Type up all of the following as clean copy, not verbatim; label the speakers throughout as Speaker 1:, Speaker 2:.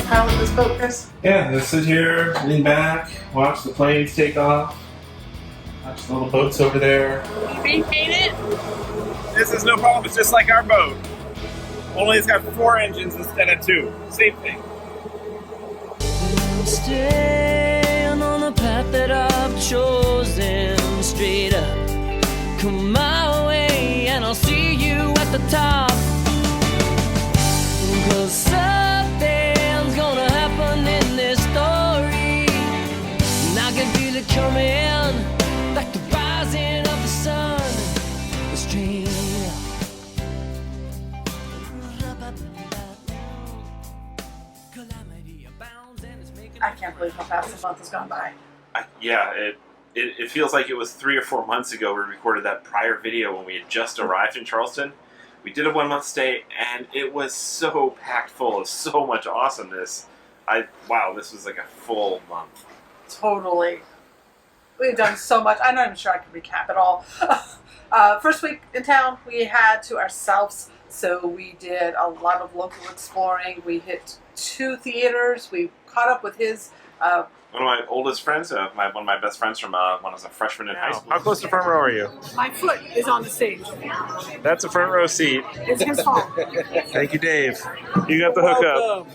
Speaker 1: pilot this boat, Chris?
Speaker 2: Yeah, just sit here, lean back, watch the planes take off, watch the little boats over there.
Speaker 1: We made it.
Speaker 2: This is no problem, it's just like our boat. Only it's got 4 engines instead of 2. Same thing.
Speaker 3: Staying on the path that I've chosen, straight up. Come my way and I'll see you at the top. 'Cause something's gonna happen in this story, and I can feel it coming, like the rising of the sun. Straight
Speaker 1: I can't believe how fast the month has gone by.
Speaker 2: It feels like it was 3 or 4 months ago we recorded that prior video when we had just arrived in Charleston. We did a 1-month stay, and it was so packed full of so much awesomeness. Wow, this was like a full month.
Speaker 1: Totally. We've done so much. I'm not even sure I can recap it all. First week in town, we had to ourselves, so we did a lot of local exploring. We hit 2 theaters. We caught up with his...
Speaker 2: one of my oldest friends, one of my best friends from when I was a freshman in high school. How close to front row are you?
Speaker 1: My foot is on the stage.
Speaker 2: That's a front row seat.
Speaker 1: It's his fault.
Speaker 2: Thank you, Dave. You got the hookup.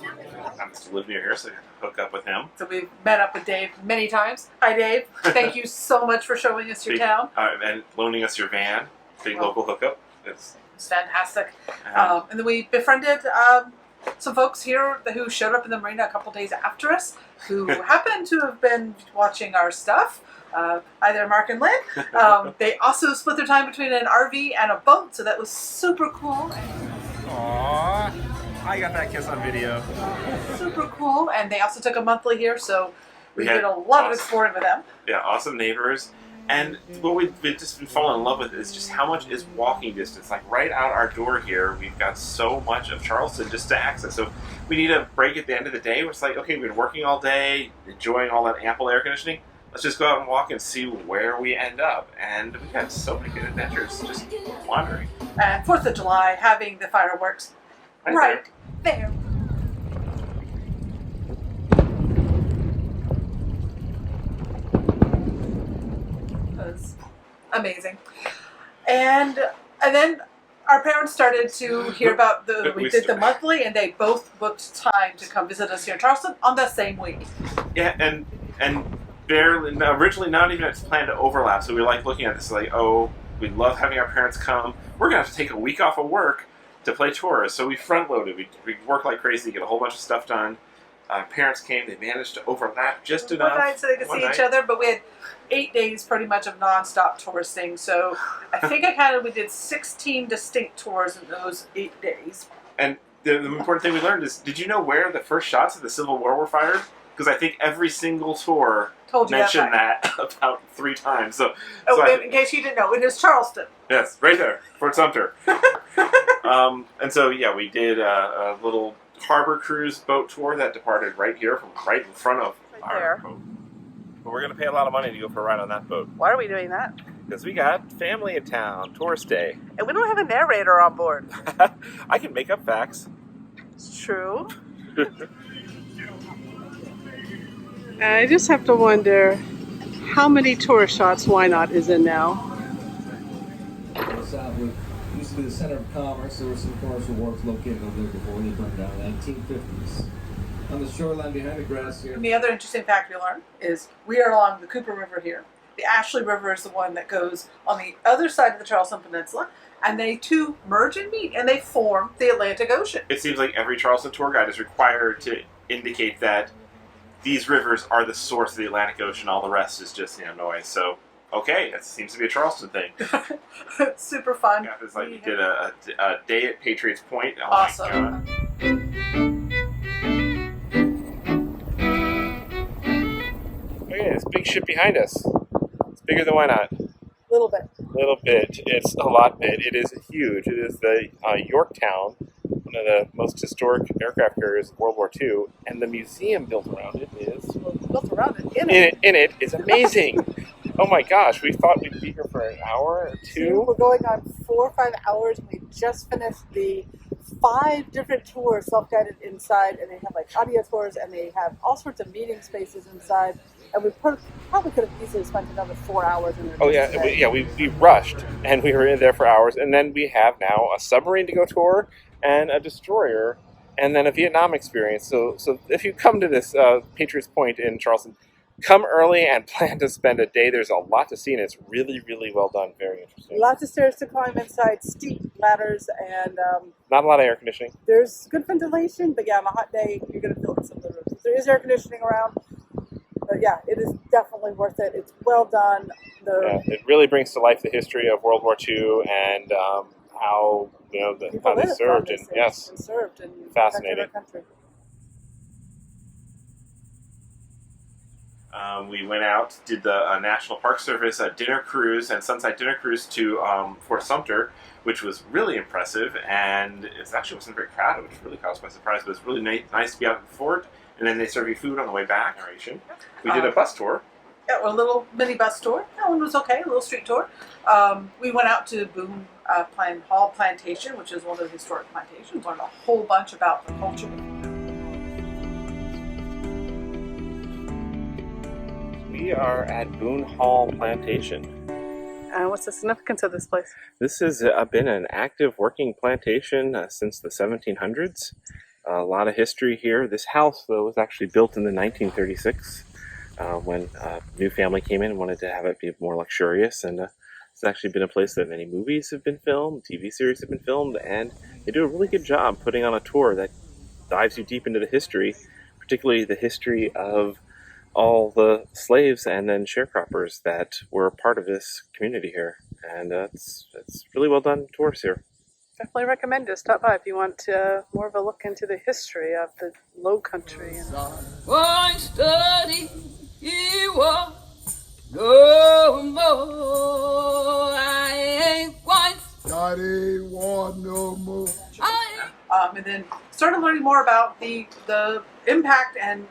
Speaker 2: I happen to live near here, so I got to hook up with him.
Speaker 1: So we've met up with Dave many times. Hi, Dave. Thank you so much for showing us your town.
Speaker 2: And loaning us your van. Big local hookup.
Speaker 1: It's fantastic. And then we befriended some folks here who showed up in the Marina a couple days after us, who happened to have been watching our stuff. Hi there, Mark and Lynn. They also split their time between an RV and a boat, so that was super cool.
Speaker 2: Aww, I got that kiss on video.
Speaker 1: Super cool, and they also took a monthly here, so we did a lot of exploring with them.
Speaker 2: Yeah, awesome neighbors. And what we've just been falling in love with is just how much is walking distance. Like right out our door here, we've got so much of Charleston just to access. So we need a break at the end of the day. Where it's like, okay, we've been working all day, enjoying all that ample air conditioning. Let's just go out and walk and see where we end up. And we've had so many good adventures just wandering.
Speaker 1: And 4th of July, having the fireworks right there. Was amazing, and then our parents started to hear about we did the monthly, and they both booked time to come visit us here in Charleston on the same week.
Speaker 2: Yeah, and barely originally not even planned to overlap. So we were like looking at this like, oh, we love having our parents come. We're gonna have to take a week off of work to play tours. So we front loaded. We worked like crazy to get a whole bunch of stuff done. Parents came. They managed to overlap just enough.
Speaker 1: One night so they could see each other, but we had 8 days pretty much of non-stop touristing. So I think we did 16 distinct tours in those 8 days.
Speaker 2: And the important thing we learned is, did you know where the first shots of the Civil War were fired? Because I think every single tour mentioned that about 3 times. So
Speaker 1: in case you didn't know, it is Charleston.
Speaker 2: Yes, right there, Fort Sumter. And so yeah, we did a little harbor cruise boat tour that departed right here, from right in front of our boat. But we're going to pay a lot of money to go for a ride on that boat.
Speaker 1: Why are we doing that?
Speaker 2: Because we got family in town, tourist day.
Speaker 1: And we don't have a narrator on board.
Speaker 2: I can make up facts.
Speaker 1: It's true.
Speaker 4: I just have to wonder how many tourist shots Why Not is in now.
Speaker 5: Used to be the center of commerce. There were some commercial wharves located over there before they burned down in the 1950s. On the shoreline behind the grass here.
Speaker 1: And the other interesting fact we learned is we are along the Cooper River here. The Ashley River is the one that goes on the other side of the Charleston Peninsula, and they two merge and meet, and they form the Atlantic Ocean.
Speaker 2: It seems like every Charleston tour guide is required to indicate that these rivers are the source of the Atlantic Ocean. All the rest is just noise. So, okay, that seems to be a Charleston thing.
Speaker 1: It's super fun.
Speaker 2: Yeah, it's like we did a day at Patriots Point. Oh
Speaker 1: awesome.
Speaker 2: Look at this big ship behind us. It's bigger than Why Not?
Speaker 1: Little bit.
Speaker 2: Little bit. It's a lot bit. It is huge. It is the Yorktown, one of the most historic aircraft carriers of World War II, and the museum built around it is...
Speaker 1: Built around it?
Speaker 2: In it is amazing. Oh my gosh, we thought we'd be here for an hour or two.
Speaker 1: We're going on 4 or 5 hours, and we just finished the
Speaker 4: 5 different tours, self-guided inside, and they have like audio tours, and they have all sorts of meeting spaces inside. And we probably could have easily spent another 4 hours in there.
Speaker 2: Oh yeah, we rushed and we were in there for hours, and then we have now a submarine to go tour and a destroyer, and then a Vietnam experience. So if you come to this Patriots Point in Charleston, come early and plan to spend a day. There's a lot to see, and it's really, really well done. Very interesting.
Speaker 4: Lots of stairs to climb inside, steep ladders, and
Speaker 2: not a lot of air conditioning.
Speaker 4: there's good ventilation, but yeah, on a hot day, you're going to feel it in some of the rooms. There is air conditioning around, but yeah, it is definitely worth it. It's well done.
Speaker 2: It really brings to life the history of World War II and how how they served and
Speaker 4: served and
Speaker 2: fascinating.
Speaker 4: Their country.
Speaker 2: We went out, did the National Park Service dinner cruise and sunset dinner cruise to Fort Sumter, which was really impressive, and it actually wasn't very crowded, which really caught us by surprise. But it's really nice to be out at the fort, and then they serve you food on the way back. We did a bus tour.
Speaker 1: Yeah, a little mini bus tour. That one was okay, a little street tour. We went out to Boone Hall Plantation, which is one of the historic plantations. Learned a whole bunch about the culture.
Speaker 2: We are at Boone Hall Plantation.
Speaker 4: What's the significance of this place?
Speaker 2: This has been an active working plantation since the 1700s. A lot of history here. This house, though, was actually built in the 1936 when a new family came in and wanted to have it be more luxurious. And it's actually been a place that many movies have been filmed, TV series have been filmed, and they do a really good job putting on a tour that dives you deep into the history, particularly the history of all the slaves and then sharecroppers that were a part of this community here. And it's really well done tours here.
Speaker 4: Definitely recommend it. Stop by if you want more of a look into the history of the Lowcountry.
Speaker 3: Won't study, he won't no more. I ain't going
Speaker 6: Daddy want no more.
Speaker 1: And then started learning more about the impact and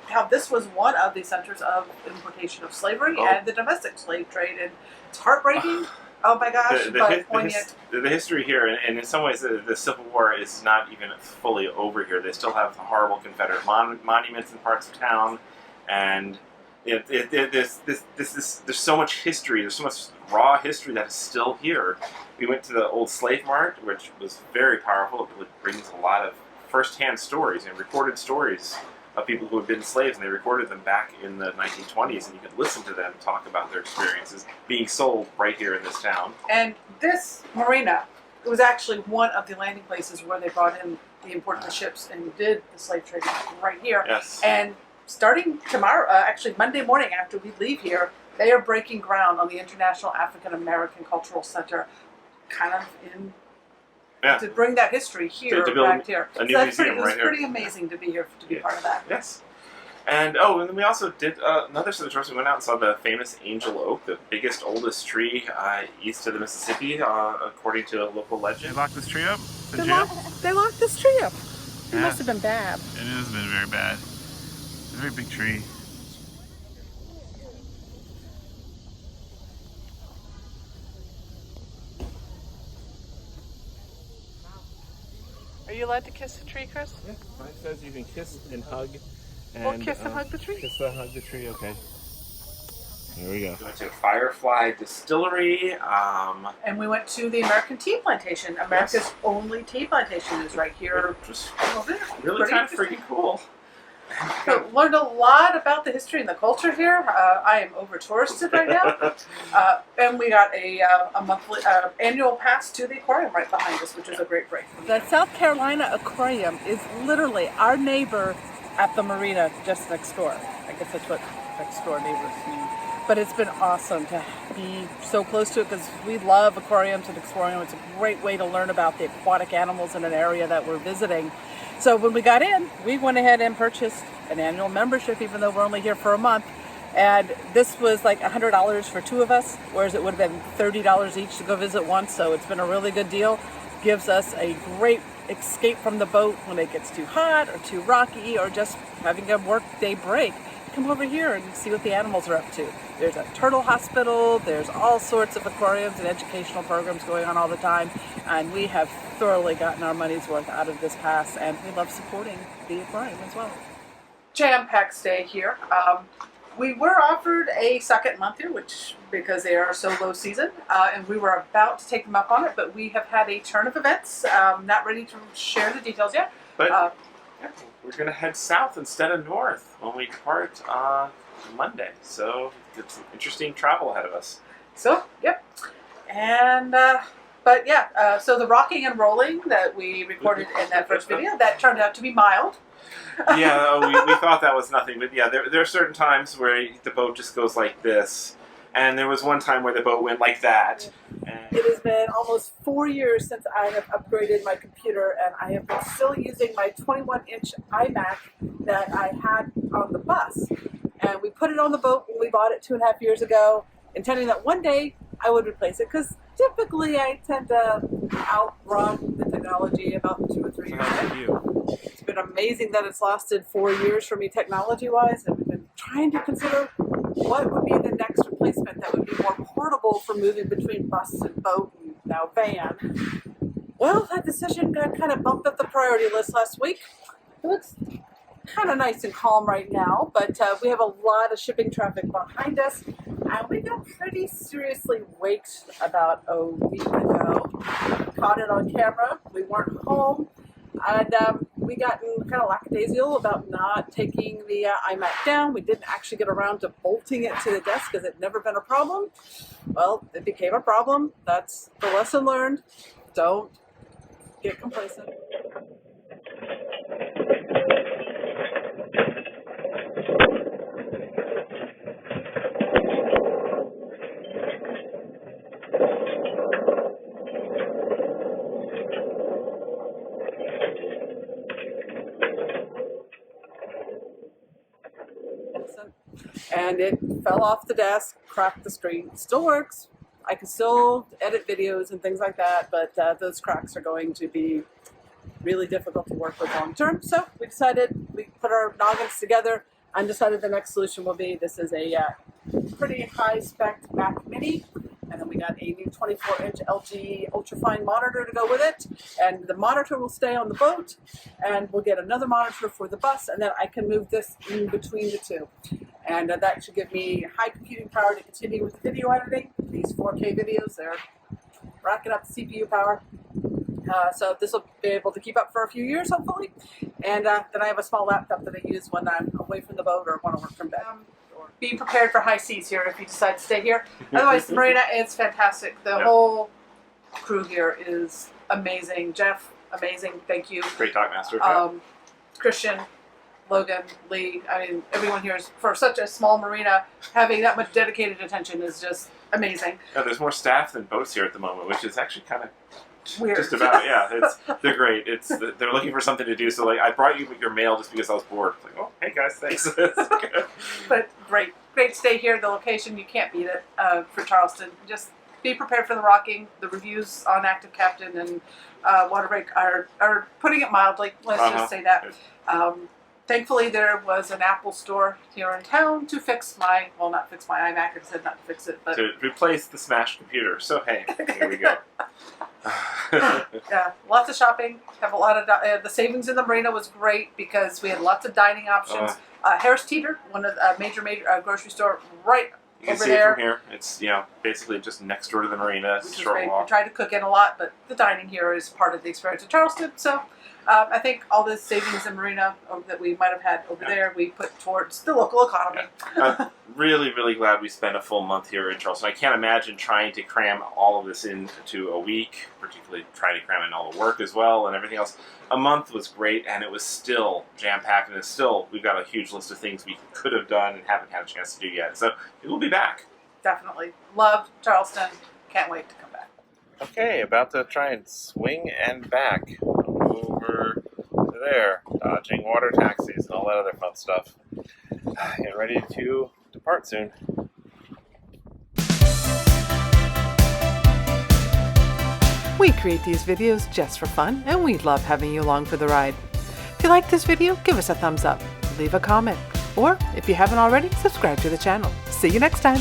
Speaker 1: how this was one of the centers of importation of slavery and the domestic slave trade. And it's heartbreaking. Oh my gosh, but poignant.
Speaker 2: The history here, and in some ways the Civil War is not even fully over here. They still have horrible Confederate monuments in parts of town, and there's so much history, there's so much raw history that is still here. We went to the old slave mart, which was very powerful. It really brings a lot of first-hand stories and recorded stories of people who had been slaves, and they recorded them back in the 1920s, and you could listen to them talk about their experiences being sold right here in this town.
Speaker 1: And this marina, it was actually one of the landing places where they brought in the imported ships and did the slave trade right here.
Speaker 2: Yes.
Speaker 1: And starting tomorrow, actually Monday morning after we leave here, they are breaking ground on the International African American Cultural Center, kind of to bring that history here, back here.
Speaker 2: A new
Speaker 1: so
Speaker 2: museum
Speaker 1: it was
Speaker 2: right here.
Speaker 1: pretty amazing to be here, to be part of that.
Speaker 2: Yes. And and then we also did another set of tours. We went out and saw the famous Angel Oak, the biggest, oldest tree east of the Mississippi, according to a local legend. They locked this tree up?
Speaker 4: They locked this tree up. It must have been bad.
Speaker 2: It has been very bad. It's a very big tree.
Speaker 4: Are you allowed to kiss the tree, Chris?
Speaker 2: Yeah, mine says you can kiss and hug.
Speaker 4: Well, kiss and hug the tree.
Speaker 2: Kiss and hug the tree, okay. There we go. We went to Firefly Distillery.
Speaker 1: And we went to the American Tea Plantation. America's only tea plantation is right here.
Speaker 2: Just really kind of freaking cool.
Speaker 1: So learned a lot about the history and the culture here. I am over touristed right now. And we got a monthly annual pass to the aquarium right behind us, which is a great break.
Speaker 4: The South Carolina Aquarium is literally our neighbor at the marina just next door. I guess that's what next door neighbors mean. But it's been awesome to be so close to it because we love aquariums and exploring them. It's a great way to learn about the aquatic animals in an area that we're visiting. So when we got in, we went ahead and purchased an annual membership, even though we're only here for a month. And this was like $100 for 2 of us, whereas it would have been $30 each to go visit once. So it's been a really good deal. Gives us a great escape from the boat when it gets too hot or too rocky or just having a work day break. come over here and see what the animals are up to. There's a turtle hospital, there's all sorts of aquariums and educational programs going on all the time, and we have thoroughly gotten our money's worth out of this pass, and we love supporting the aquarium as well.
Speaker 1: Jam-packed stay here. We were offered a second month here, which because they are so low season, and we were about to take them up on it, but we have had a turn of events. Not ready to share the details yet.
Speaker 2: But yeah, we're going to head south instead of north when we depart Monday. So it's an interesting travel ahead of us.
Speaker 1: So, yep. And, but yeah, so the rocking and rolling that we recorded in that first video, that turned out to be mild.
Speaker 2: Yeah, we thought that was nothing, but yeah, there are certain times where the boat just goes like this, and there was one time where the boat went like that. And
Speaker 4: It has been almost 4 years since I have upgraded my computer, and I have been still using my 21-inch iMac that I had on the bus. And we put it on the boat when we bought it 2.5 years ago, intending that one day I would replace it, because typically I tend to outrun the technology about 2 or 3 years. It's been amazing that it's lasted 4 years for me technology-wise, and we've been trying to consider what would be the next replacement that would be more portable for moving between bus and boat and now van. Well, that decision got kind of bumped up the priority list last week. It looks kind of nice and calm right now, but we have a lot of shipping traffic behind us, and we got pretty seriously waked about a week ago. Caught it on camera. We weren't home. And we got kind of lackadaisical about not taking the iMac down. We didn't actually get around to bolting it to the desk because it never been a problem. Well, it became a problem. That's the lesson learned. Don't get complacent. And it fell off the desk, cracked the screen. It still works. I can still edit videos and things like that, but those cracks are going to be really difficult to work with long term. So we decided, we put our noggins together and decided the next solution will be, this is a pretty high spec Mac Mini, and then we got a new 24-inch LG ultrafine monitor to go with it, and the monitor will stay on the boat, and we'll get another monitor for the bus, and then I can move this in between the two. And that should give me high computing power to continue with video editing. These 4K videos, they're racking up the CPU power. So this will be able to keep up for a few years, hopefully. And then I have a small laptop that I use when I'm away from the boat or want to work from bed. Be prepared for high seas here if you decide to stay here. Otherwise, Marina, it's fantastic. The whole crew here is amazing. Jeff, amazing. Thank you.
Speaker 2: Great talk, Master.
Speaker 1: Christian, Logan, Lee, I mean, everyone here is, for such a small marina, having that much dedicated attention is just amazing.
Speaker 2: Yeah, there's more staff than boats here at the moment, which is actually kind of
Speaker 1: Weird.
Speaker 2: just about, yeah. They're great. They're looking for something to do. So, like, I brought you your mail just because I was bored. It's like, oh, hey guys, thanks.
Speaker 1: But great stay here. The location, you can't beat it for Charleston. Just be prepared for the rocking. The reviews on Active Captain and Waterbreak are putting it mildly. Let's just say that. Thankfully, there was an Apple store here in town to fix my, well, not fix my iMac. I said not to fix it, but
Speaker 2: to replace the smashed computer. So, hey, here we go.
Speaker 1: Yeah, lots of shopping. Have a lot of the savings in the marina was great because we had lots of dining options. Harris Teeter, one of the major grocery store right
Speaker 2: You can
Speaker 1: over
Speaker 2: see
Speaker 1: there.
Speaker 2: it from here. It's basically just next door to the marina. It's a
Speaker 1: Which is
Speaker 2: short
Speaker 1: great.
Speaker 2: walk.
Speaker 1: We try to cook in a lot, but the dining here is part of the experience of Charleston. So I think all the savings in marina that we might have had over there, we put towards the local economy.
Speaker 2: I'm really, really glad we spent a full month here in Charleston. I can't imagine trying to cram all of this into a week, particularly trying to cram in all the work as well and everything else. A month was great, and it was still jam-packed, and it's still, we've got a huge list of things we could have done and haven't had a chance to do yet. So it will be back.
Speaker 1: Definitely. Loved Charleston. Can't wait to come back.
Speaker 2: Okay, about to try and swing and back over to there, dodging water taxis and all that other fun stuff. Get ready to depart soon.
Speaker 7: We create these videos just for fun, and we love having you along for the ride. If you like this video, give us a thumbs up, leave a comment, Or if you haven't already, subscribe to the channel. See you next time.